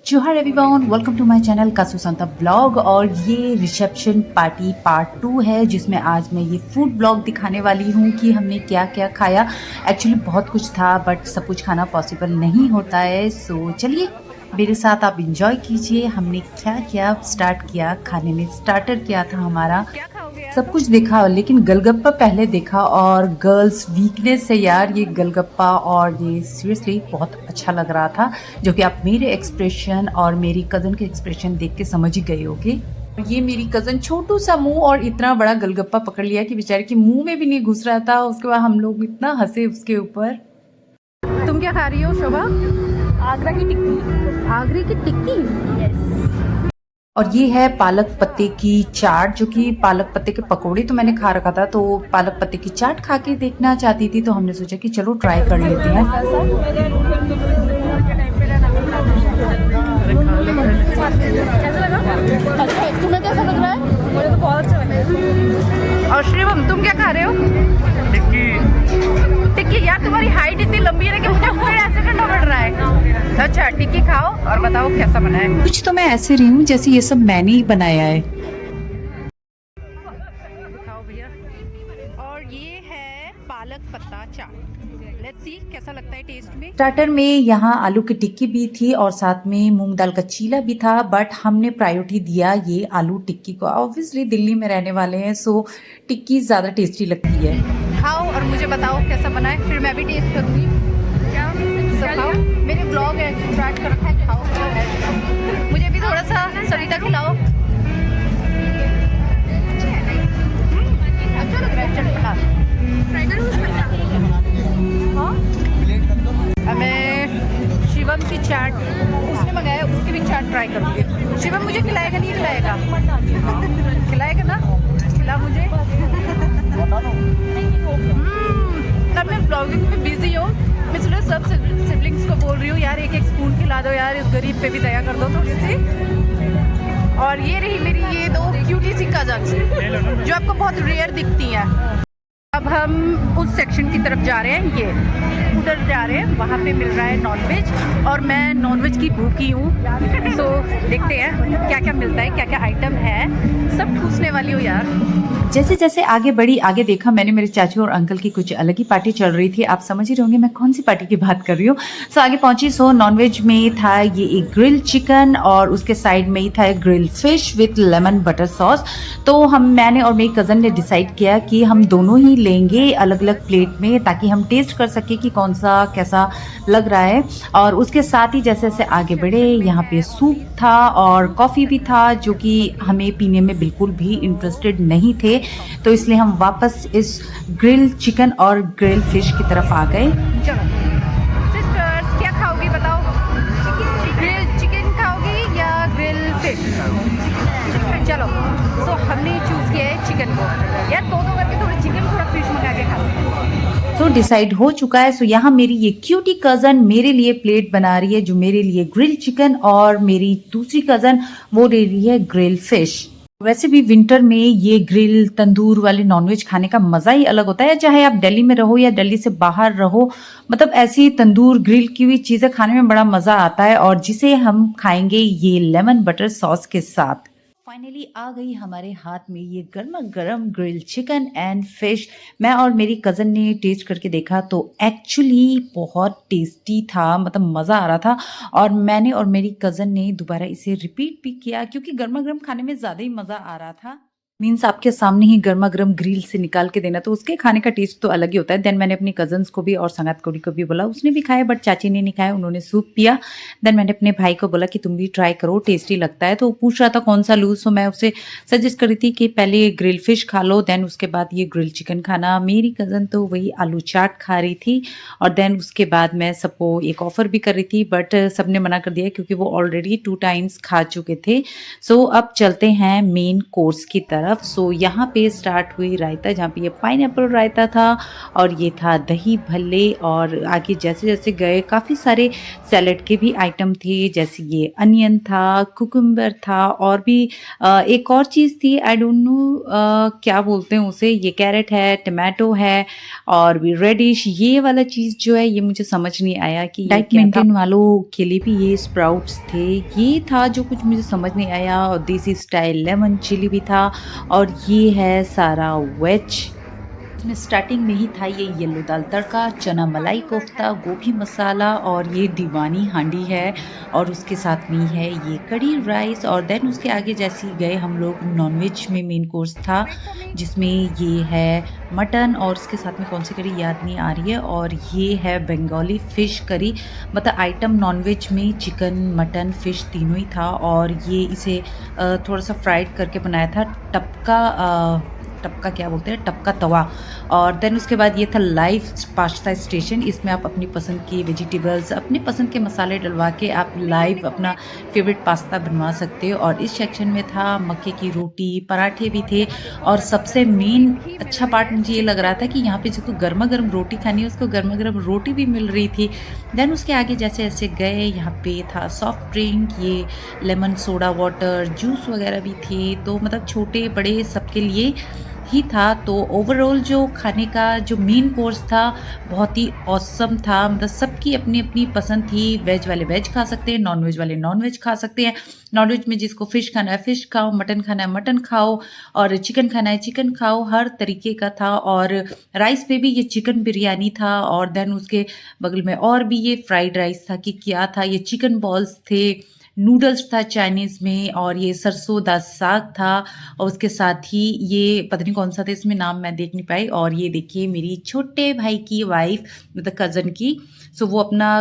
जोहार everyone, welcome to my channel कासू संता ब्लॉग। और ये रिसेप्शन पार्टी पार्ट 2 है जिसमें आज मैं ये फूड ब्लॉग दिखाने वाली हूँ कि हमने क्या क्या खाया। एक्चुअली बहुत कुछ था बट सब कुछ खाना पॉसिबल नहीं होता है। सो चलिए मेरे साथ आप इंजॉय कीजिए। हमने क्या क्या स्टार्ट किया खाने में। स्टार्टर क्या था हमारा, सब कुछ देखा लेकिन गलगप्पा पहले देखा। और गर्ल्स वीकनेस है यार ये गलगप्पा, और ये सीरियसली बहुत अच्छा लग रहा था, जो कि आप मेरे एक्सप्रेशन और मेरी कज़न के एक्सप्रेशन देख के समझ ही गए होगे। ये मेरी कज़न छोटू सा मुंह और इतना बड़ा गलगप्पा पकड़ लिया कि बेचारे के मुंह में भी नहीं घुस रहा था। उसके बाद हम लोग इतना हंसे उसके ऊपर। तुम क्या खा रही हो शोभा? आगरा की टिक्की। आगरे की टिक्की। और ये है पालक पत्ते की चाट, जो कि पालक पत्ते के पकोड़े तो मैंने खा रखा था, तो पालक पत्ते की चाट खा के देखना चाहती थी, तो हमने सोचा कि चलो ट्राई कर लेते हैं। अच्छा, तुम्हें कैसा लग रहा है? मुझे तो बहुत अच्छा लग रहा है। और शिवम तुम क्या खा रहे हो? टिक्की। यार तुम्हारी हाइट इतनी लंबी है कि मुझे पूरे ऐसे करना पड़ रहा है। अच्छा टिक्की खाओ और बताओ कैसा बना है। कुछ तो मैं ऐसे रही हूँ जैसे ये सब मैंने ही बनाया है। खाओ भैया। और ये है पालक पत्ता चाट। लेट्स सी कैसा लगता है टेस्ट में। स्टार्टर में यहाँ आलू की टिक्की भी थी और साथ में मूंग दाल का चीला भी था, बट हमने प्रायोरिटी दिया ये आलू टिक्की को। ऑब्वियसली दिल्ली में रहने वाले हैं, सो टिक्की ज़्यादा टेस्टी लगती है। खाओ और मुझे बताओ कैसा बना है, फिर मैं भी टेस्ट करूंगी। क्या खाओ, मेरे ब्लॉग है स्टार्ट कर रखा है। खाओ मुझे भी थोड़ा सा सरिता खिलाओ। अच्छा लग रहा है चटपटा। मैं शिवम की चाट उसने मंगाया, उसकी भी चाट ट्राई करूंगी। शिवम मुझे खिलाएगा नहीं खिलाएगा? खिलाएगा ना, खिला मुझे। तब मैं ब्लॉगिंग में बिजी हूँ। मैं इसलिए सब सिबलिंग्स को बोल रही हूँ यार एक एक स्पून खिला दो यार, इस गरीब पे भी दया कर दो थोड़ी सी। और ये रही मेरी ये दो क्यूटी सी कजन्स जो आपको बहुत रेयर दिखती हैं। अब हम उस सेक्शन की तरफ जा रहे हैं, ये उधर जा रहे हैं, वहाँ पे मिल रहा है नॉनवेज और मैं नॉनवेज की भूखी हूँ। तो देखते हैं क्या क्या मिलता है, क्या क्या आइटम है। सब पूछने वाली हूँ यार। जैसे जैसे आगे बढ़ी, आगे देखा मैंने मेरे चाचू और अंकल की कुछ अलग ही पार्टी चल रही थी। आप समझ ही रहोगे मैं कौन सी पार्टी की बात कर रही हूँ। सो आगे पहुंची। सो नॉनवेज में था ये एक ग्रिल चिकन और उसके साइड में ही था एक grill fish with lemon butter sauce. तो मैंने और मेरी कज़न ने डिसाइड किया कि हम दोनों ही लेंगे अलग अलग प्लेट में, ताकि हम टेस्ट कर सके कि कौन सा कैसा लग रहा है। और उसके साथ ही जैसे जैसे आगे बढ़े, यहाँ पे सूप था और कॉफ़ी भी था, जो कि हमें पीने में बिल्कुल भी इंटरेस्टेड नहीं थे। तो इसलिए हम वापस इस ग्रिल चिकन और ग्रिल फिश की तरफ आ गए। चलो सिस्टर्स क्या खाओगी बताओ? ग्रिल चिकन खाओगी या ग्रिल फिश? चलो तो हमने चूज किया है चिकन को। यार दो करके थोड़ा चिकन थोड़ा फिश मंगा के खाओ। तो डिसाइड हो चुका है। सो यहाँ मेरी ये क्यूटी कज़न मेरे लिए प्लेट बना रही है, जो मेरे लिए ग्रिल चिकन, और मेरी दूसरी कज़न वो ले रही है ग्रिल फिश। वैसे भी विंटर में ये ग्रिल तंदूर वाले नॉनवेज खाने का मजा ही अलग होता है, चाहे आप दिल्ली में रहो या दिल्ली से बाहर रहो। मतलब ऐसी तंदूर ग्रिल की हुई चीजें खाने में बड़ा मजा आता है, और जिसे हम खाएंगे ये लेमन बटर सॉस के साथ। फाइनली आ गई हमारे हाथ में ये गर्मा गर्म ग्रिल चिकन एंड फिश। मैं और मेरी कज़न ने टेस्ट करके देखा तो एक्चुअली बहुत टेस्टी था, मतलब मज़ा आ रहा था। और मैंने और मेरी कज़न ने दोबारा इसे रिपीट भी किया, क्योंकि गर्मा गर्म खाने में ज़्यादा ही मज़ा आ रहा था। मीन्स आपके सामने ही गर्मा गर्म ग्रिल से निकाल के देना, तो उसके खाने का टेस्ट तो अलग ही होता है। देन मैंने अपनी कजन्स को भी और संगात कोड़ी को भी बोला, उसने भी खाया बट चाची ने नहीं खाया, उन्होंने सूप पिया। देन मैंने अपने भाई को बोला कि तुम भी ट्राई करो, टेस्टी लगता है। तो वो पूछ रहा था कौन सा लूँ, सो मैं उसे सजेस्ट कर रही थी कि पहले ग्रिल फिश खा लो, देन उसके बाद ये ग्रिल चिकन खाना। मेरी कज़न तो वही आलू चाट खा रही थी, और देन उसके बाद मैं सबको एक ऑफ़र भी कर रही थी, बट सबने मना कर दिया क्योंकि वो ऑलरेडी 2 टाइम्स खा चुके थे। सो अब चलते हैं मेन कोर्स की तरफ। तरफ। सो यहाँ पे स्टार्ट हुई रायता, जहाँ पे ये पाइनएप्पल रायता था और ये था दही भल्ले, और आगे जैसे जैसे गए काफ़ी सारे सैलड के भी आइटम थे, जैसे ये अनियन था, कुकुम्बर था, और भी एक और चीज़ थी, आई डोंट नो क्या बोलते हैं उसे, ये कैरेट है, टमाटो है, और भी रेडिश। ये वाला चीज़ जो है ये मुझे समझ नहीं आया कि डाइट मेंटेन वालों के लिए भी ये स्प्राउट्स थे। ये था जो कुछ मुझे समझ नहीं आया। और देसी स्टाइल लेमन चिली भी था, और ये है सारा वेज। इसमें स्टार्टिंग में ही था ये येलो दाल तड़का, चना मलाई कोफ्ता, गोभी मसाला, और ये दीवानी हांडी है, और उसके साथ में है ये कड़ी राइस। और देन उसके आगे जैसे ही गए हम लोग, नॉनवेज में मेन कोर्स था जिसमें ये है मटन, और उसके साथ में कौन सी करी याद नहीं आ रही है, और ये है बंगाली फ़िश करी। मतलब आइटम नॉनवेज में चिकन, मटन, फ़िश तीनों ही था, और ये इसे थोड़ा सा फ्राइड करके बनाया था, टपका क्या बोलते हैं, टपका तवा। और देन उसके बाद ये था लाइव पास्ता स्टेशन। इसमें आप अपनी पसंद की वेजिटेबल्स, अपने पसंद के मसाले डलवा के आप लाइव अपना फेवरेट पास्ता बनवा सकते हो। और इस सेक्शन में था मक्के की रोटी, पराठे भी थे, और सबसे मेन अच्छा पार्ट मुझे ये लग रहा था कि यहाँ पे जिसको गर्मा गर्म रोटी खानी है उसको गर्मा गर्म रोटी भी मिल रही थी। देन उसके आगे जैसे जैसे गए, यहाँ पे था सॉफ्ट ड्रिंक, ये लेमन सोडा वाटर, जूस वगैरह भी थे। तो मतलब छोटे बड़े सबके लिए ही था। तो ओवरऑल जो खाने का जो मेन कोर्स था बहुत ही ऑसम था। मतलब सबकी अपनी अपनी पसंद थी। वेज वाले वेज खा सकते हैं, नॉन वेज वाले नॉन वेज खा सकते हैं। नॉन वेज में जिसको फ़िश खाना है फ़िश खाओ, मटन खाना है मटन खाओ, और चिकन खाना है चिकन खाओ, हर तरीके का था। और राइस पे भी ये चिकन बिरयानी था, और देन उसके बगल में और भी ये फ्राइड राइस था कि क्या था, ये चिकन बॉल्स थे, नूडल्स था चाइनीज़ में, और ये सरसों दा साग था, और उसके साथ ही ये पता नहीं कौन सा था, इसमें नाम मैं देख नहीं पाई। और ये देखिए मेरी छोटे भाई की वाइफ, मतलब कज़न की, सो वो अपना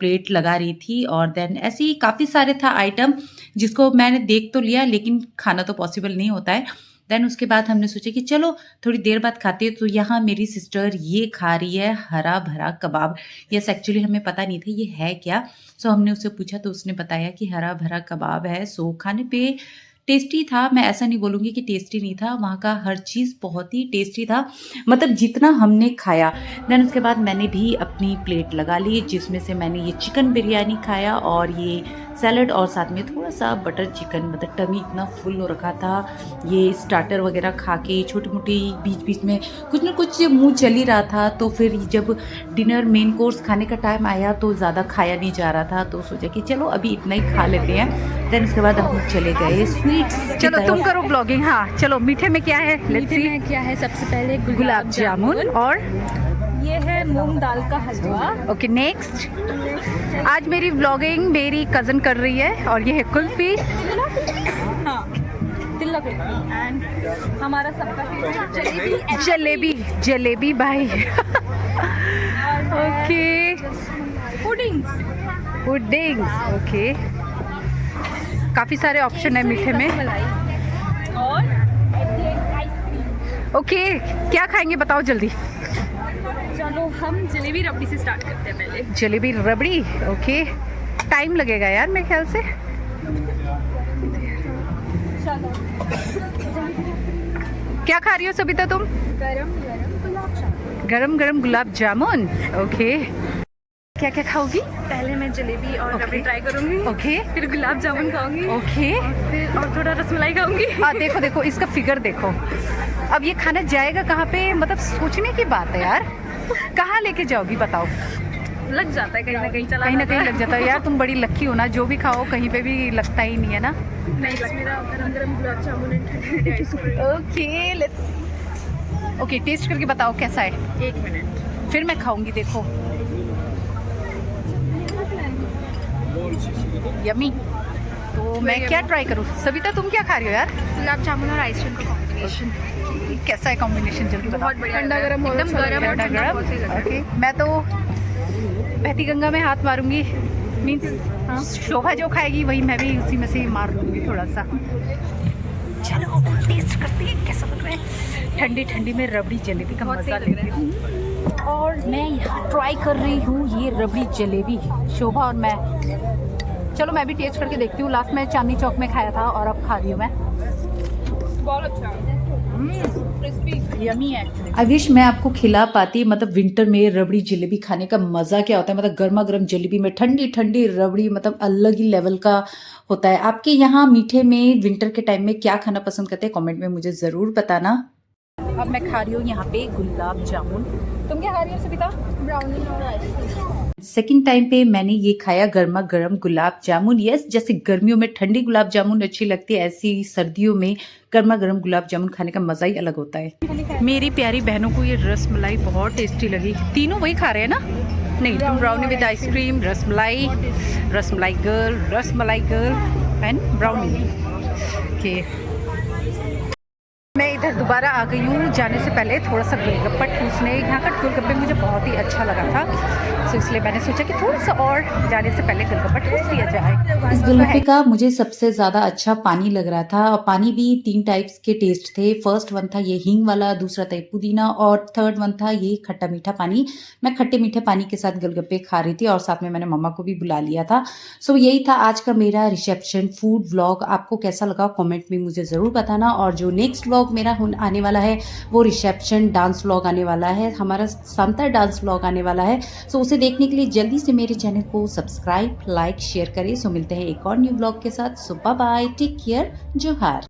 प्लेट लगा रही थी। और देन ऐसे ही काफ़ी सारे था आइटम जिसको मैंने देख तो लिया, लेकिन खाना तो पॉसिबल नहीं होता है। देन उसके बाद हमने सोचा कि चलो थोड़ी देर बाद खाते हैं। तो यहाँ मेरी सिस्टर ये खा रही है हरा भरा कबाब। यस, एक्चुअली हमें पता नहीं था ये है क्या। सो हमने उससे पूछा तो उसने बताया कि हरा भरा कबाब है। सो खाने पे टेस्टी था, मैं ऐसा नहीं बोलूँगी कि टेस्टी नहीं था, वहाँ का हर चीज़ बहुत ही टेस्टी था, मतलब जितना हमने खाया। देन उसके बाद मैंने भी अपनी प्लेट लगा ली, जिसमें से मैंने ये चिकन बिरयानी खाया, और ये सैलड, और साथ में थोड़ा सा बटर चिकन। मतलब टमी इतना फुल हो रखा था, ये स्टार्टर वगैरह खा के छोटी मोटी बीच बीच में कुछ ना कुछ मुंह चल ही रहा था। तो फिर जब डिनर मेन कोर्स खाने का टाइम आया तो ज़्यादा खाया नहीं जा रहा था, तो सोचा कि चलो अभी इतना ही खा लेते हैं। देन उसके बाद हम चले गए स्वीट्स। चलो तुम करो ब्लॉगिंग। हाँ चलो, मीठे में क्या है? मीठे में क्या है? सबसे पहले गुलाब जामुन, और ये है मूंग दाल का हलवा। Okay next. आज मेरी व्लॉगिंग मेरी कज़न कर रही है, और ये है कुल्फी। हाँ, तिल्ला कुल्फी। एंड हमारा सबका फेवरेट जलेबी। जलेबी भाई। Okay, puddings. ओके, काफ़ी सारे ऑप्शन है मीठे में। और आइसक्रीम। ओके, क्या खाएंगे बताओ जल्दी। चलो हम जलेबी रबड़ी से स्टार्ट करते हैं पहले। जलेबी रबड़ी। ओके, टाइम लगेगा यार मेरे ख्याल से। चलो क्या खा रही हो सबिता तुम? गरम गरम गुलाब जामुन। गरम गरम गुलाब जामुन। ओके, क्या क्या खाओगी? पहले मैं जलेबी और Okay. रबड़ी ट्राई करूंगी। ओके फिर गुलाब जामुन खाऊंगी। ओके। फिर और थोड़ा रसमलाई खाऊंगी। देखो देखो इसका फिगर देखो। अब ये खाना जाएगा कहाँ पे? मतलब सोचने की बात है यार, कहाँ लेके जाओगी बताओ? लग जाता है कहीं ना कहीं, चला कहीं ना जाता कहीं है। लग जाता है यार। तुम बड़ी लक्की हो ना, जो भी खाओ कहीं पे भी लगता ही नहीं है ना। नेक्स्ट मेरा गरम गरम गुलाब जामुन एंड ठंडी ice cream. Okay let's. Okay, test करके बताओ कैसा है। 1 मिनट। फिर मैं खाऊंगी। देखो यमी। तो मैं क्या ट्राई करूँ? सविता तुम क्या खा रही हो यार? गुलाब जामुन और आइसक्रीम का कॉम्बिनेशन कैसा है कॉम्बिनेशन? जल्दी बताओ। बहुत बढ़िया। ठंडा गरम एकदम गरम और ठंडा बहुत सही लग रहा है। ओके, मैं तो बहती गंगा में हाथ मारूंगी। मीन्स शोभा जो खाएगी वही मैं भी उसी में से मार लूँगी थोड़ा सा। चलो टेस्ट करते हैं कैसा लग रहा है। ठंडी ठंडी में रबड़ी जलेबी का बहुत मजा सही लग लेती रहा हूँ। और मैं यहाँ ट्राई कर रही हूँ ये रबड़ी जलेबी, शोभा और मैं। चलो मैं भी टेस्ट करके देखती हूँ। लास्ट में चांदनी चौक में खाया था और अब खा रही हूँ मैं। बहुत अच्छा है क्रिस्पी यमी है एक्चुअली आई विश मैं आपको खिला पाती, मतलब विंटर में रबड़ी जलेबी खाने का मज़ा क्या होता है, मतलब गर्मा गर्म जलेबी में ठंडी ठंडी रबड़ी, मतलब अलग ही लेवल का होता है। आपके यहाँ मीठे में विंटर के टाइम में क्या खाना पसंद करते हैं, कमेंट में मुझे ज़रूर बताना। अब मैं खा रही हूँ यहाँ पे गुलाब जामुन। तुम क्या खा रही हो सविता ब्राउनी और आइसक्रीम सेकंड टाइम पे मैंने ये खाया गर्मा गर्म गुलाब जामुन। यस, जैसे गर्मियों में ठंडी गुलाब जामुन अच्छी लगती है, ऐसी सर्दियों में गर्मा गर्म गुलाब जामुन खाने का मज़ा ही अलग होता है। मेरी प्यारी बहनों को ये रसमलाई बहुत टेस्टी लगी। तीनों वही खा रहे हैं ना? नहीं, तुम brownie with ice cream, rasmalai, rasmalai girl and brownie. Okay, मैं इधर दोबारा आ गई हूँ। जाने से पहले थोड़ा सा गोलगप्पा ठूसने। यहाँ का गोलगप्पे मुझे बहुत ही अच्छा लगा था, तो इसलिए मैंने सोचा कि थोड़ा सा और जाने से पहले गोलगप्पा ठूस लिया जाए। इस गोलगप्पे का मुझे सबसे ज़्यादा अच्छा पानी लग रहा था, और पानी भी 3 टाइप्स के टेस्ट थे। फर्स्ट वन था ये हींग वाला, दूसरा था पुदीना, और थर्ड वन था ये खट्टा मीठा पानी। मैं खट्टे मीठे पानी के साथ गोलगप्पे खा रही थी, और साथ में मैंने मम्मा को भी बुला लिया था। सो यही था आज का मेरा रिसेप्शन फूड व्लॉग। आपको कैसा लगा कमेंट में मुझे ज़रूर बताना। और जो नेक्स्ट व्लॉग मेरा आने वाला है वो रिसेप्शन डांस व्लॉग आने वाला है, हमारा सांता डांस व्लॉग आने वाला है। सो उसे देखने के लिए जल्दी से मेरे चैनल को सब्सक्राइब, लाइक, शेयर करें। सो मिलते हैं एक और न्यू व्लॉग के साथ। सो बाय बाय, टेक केयर, जोहार।